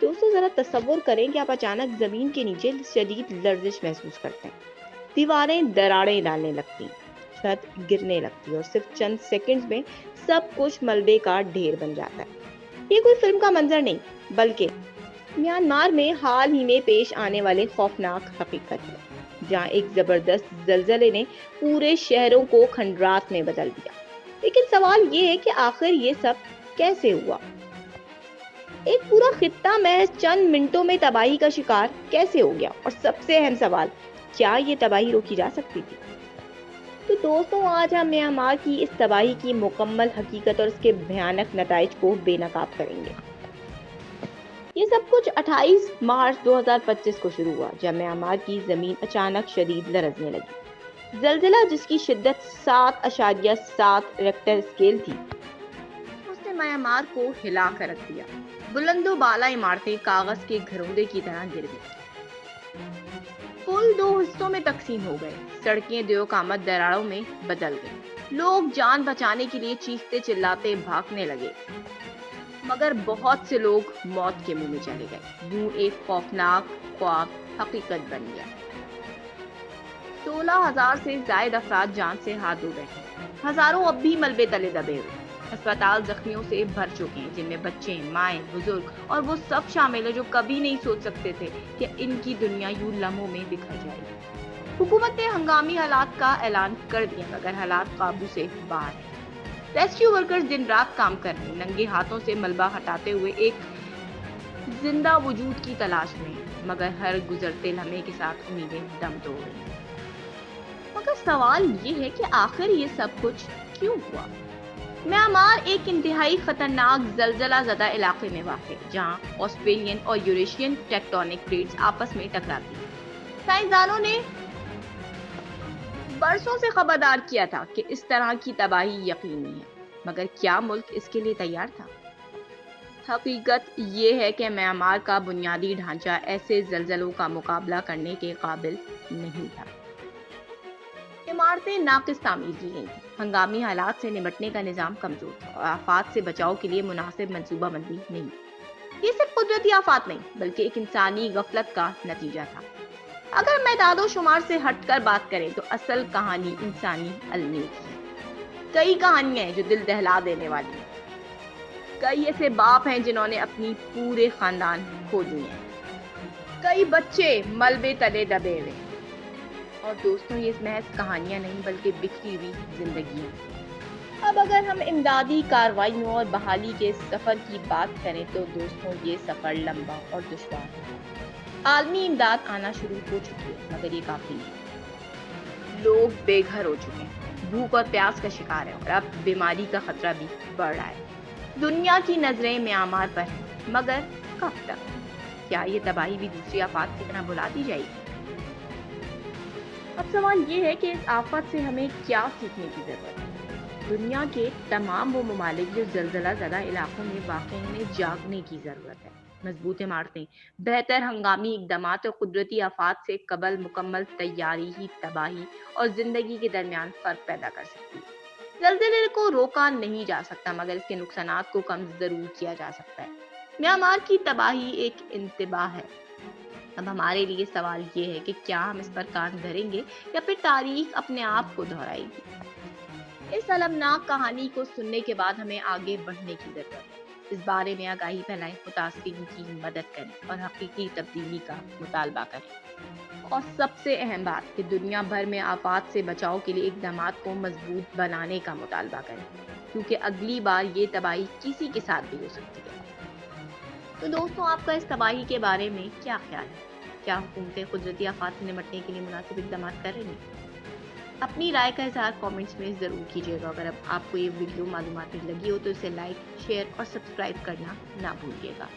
दोस्तों ज़रा तसव्वुर करें कि आप अचानक ज़मीन के नीचे शदीद लर्जिश महसूस करते हैं। दीवारें दरारें डालने लगती, छत गिरने लगती और सिर्फ चंद सेकंड्स में सब कुछ मलबे का ढेर बन जाता है। ये कोई फिल्म का मंजर नहीं, बल्कि म्यांमार में हाल ही में पेश आने वाले खौफनाक हकीकत है, जहाँ एक जबरदस्त जलजले ने पूरे शहरों को खंडरात में बदल दिया। लेकिन सवाल ये है कि आखिर ये सब कैसे हुआ? एक पूरा खित्ता महज चंद मिनटों में तबाही का शिकार कैसे हो गया? और सबसे अहम सवाल, क्या ये तबाही रोकी जा सकती थी? तो दोस्तों आज हम म्यांमार की इस तबाही की मुकम्मल हकीकत और इसके भयानक नताइज को बेनकाब करेंगे। ये सब कुछ 28 मार्च 2025 को शुरू हुआ, जब म्यांमार की जमीन अचानक शदीद लरजने लगी। जलजिला जिसकी शिद्दत 7.7 रेक्टर स्केल थी, उसने म्यांमार को हिला कर रख दिया। बुलंदो बाला इमारतें कागज के घरोंदे की तरह गिर गई। पुल दो हिस्सों में तकसीम हो गए, सड़कें दियोकामत दरारों में बदल गई। लोग जान बचाने के लिए चीखते चिल्लाते भागने लगे, मगर बहुत से लोग मौत के मुंह में चले गए। यूं एक खौफनाक ख्वाब हकीकत बन गया। 16,000 से जायद अफराद जान से हाथ धो बैठे, हजारों अब भी मलबे तले दबे हुए। अस्पताल जख्मियों से भर चुके हैं, जिनमें बच्चे, माएं, बुजुर्ग और वो सब शामिल है जो कभी नहीं सोच सकते थे कि इनकी दुनिया यूं लम्हों में बिखर जाएगी। हुकूमत ने हंगामी हालात का ऐलान कर दिया, मगर हालात काबू से बाहर है। रेस्क्यू वर्कर्स दिन रात काम कर रहे हैं, नंगे हाथों से मलबा हटाते हुए एक जिंदा वजूद की तलाश में, मगर हर गुजरते लम्हे के साथ उम्मीदें दम तोड़ रही हैं। मगर सवाल ये है कि आखिर ये सब कुछ क्यों हुआ? म्यांमार एक इंतहाई खतरनाक जलजला ज़दा इलाके में वाक़ है, जहाँ ऑस्ट्रेलियन और यूरेशियन टेक्टोनिक प्लेट्स आपस में टकराती हैं। साइंसदानों ने बरसों से खबरदार किया था कि इस तरह की तबाही यकीनी है, मगर क्या मुल्क इसके लिए तैयार था? हकीकत ये है कि म्यांमार का बुनियादी ढांचा ऐसे जलजलों का मुकाबला करने के काबिल नहीं था। इमारतें नाकिस तामीर की गई थी, हंगामी हालात से निपटने का निजाम कमजोर था और आफात से बचाव के लिए मुनासिब मंसूबाबंदी नहीं। ये सिर्फ कुदरती आफात नहीं, बल्कि एक इंसानी गफलत का नतीजा था। अगर मैं दादो शुमार से हटकर बात करें तो असल कहानी इंसानी अलमी की है। कई कहानियां हैं जो दिल दहला देने वाली हैं। कई ऐसे बाप हैं जिन्होंने अपनी पूरे खानदान खो दिए हैं। कई बच्चे मलबे तले दबे हुए। और दोस्तों ये महज कहानियां नहीं, बल्कि बिखरी हुई जिंदगी है। अब अगर हम इमदादी कार्रवाइयों और बहाली के सफर की बात करें तो दोस्तों ये सफर लंबा और दुश्वार है। आलमी इमदाद आना शुरू हो चुकी है, मगर ये काफी नहीं। लोग बेघर हो चुके हैं, भूख और प्यास का शिकार है और अब बीमारी का खतरा भी बढ़ रहा है। दुनिया की नजरें म्यांमार पर है, मगर कब तक? क्या ये तबाही भी दूसरी आफात की तरह बुला दी जाएगी? अब सवाल ये है कि इस आफत से हमें क्या सीखने की जरूरत है? दुनिया के तमाम वो ममालिक जो जलजला ज़दा इलाकों में वाक़ई में जागने की जरूरत है। मजबूत इमारतें, बेहतर हंगामी इक़दामात और कुदरती आफात से कबल मुकम्मल तैयारी ही तबाही और जिंदगी के दरमियान फर्क पैदा कर सकती है। जलजले को रोका नहीं जा सकता, मगर इसके नुकसानात को कम जरूर किया जा सकता है। म्यांमार की तबाही एक इंतबाह है। अब हमारे लिए सवाल ये है कि क्या हम इस पर कान धरेंगे या फिर तारीख अपने आप को दोहराएगी? इस अलमनाक कहानी को सुनने के बाद हमें आगे बढ़ने की जरूरत है। इस बारे में आगाही फैलाएं, मुतासरीन की मदद करें और हकीकी तब्दीली का मुतालबा करें। और सबसे अहम बात कि दुनिया भर में आफात से बचाव के लिए इक़दामात को मजबूत बनाने का मुतालबा करें, क्योंकि अगली बार ये तबाही किसी के साथ भी हो सकती है। तो दोस्तों आपका इस तबाही के बारे में क्या ख्याल है? क्या हुकूमतें कुदरती आफात से निपटने के लिए मुनासिब इक़दाम कर रही हैं? अपनी राय का इज़हार कमेंट्स में ज़रूर कीजिएगा। अगर आपको ये वीडियो मालूमाती लगी हो तो इसे लाइक, शेयर और सब्सक्राइब करना ना भूलिएगा।